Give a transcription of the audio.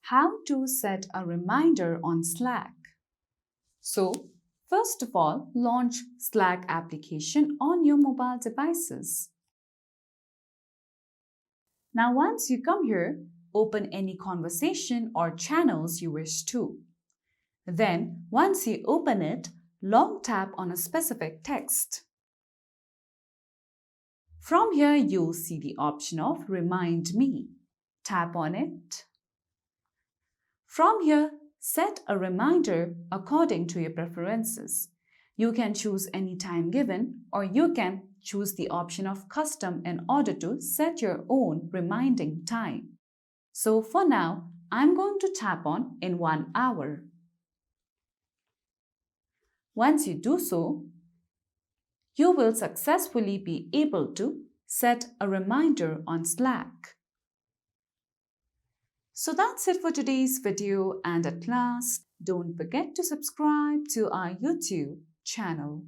How to set a reminder on Slack. So, first of all, launch Slack application on your mobile devices. Now, once you come here, open any conversation or channels you wish to. Then, once you open it, long tap on a specific text. From here, you'll see the option of Remind Me. Tap on it. From here, set a reminder according to your preferences. You can choose any time given, or you can choose the option of custom in order to set your own reminding time. So for now, I'm going to tap on in 1 hour. Once you do so, you will successfully be able to set a reminder on Slack. So that's it for today's video, and at last, don't forget to subscribe to our YouTube channel.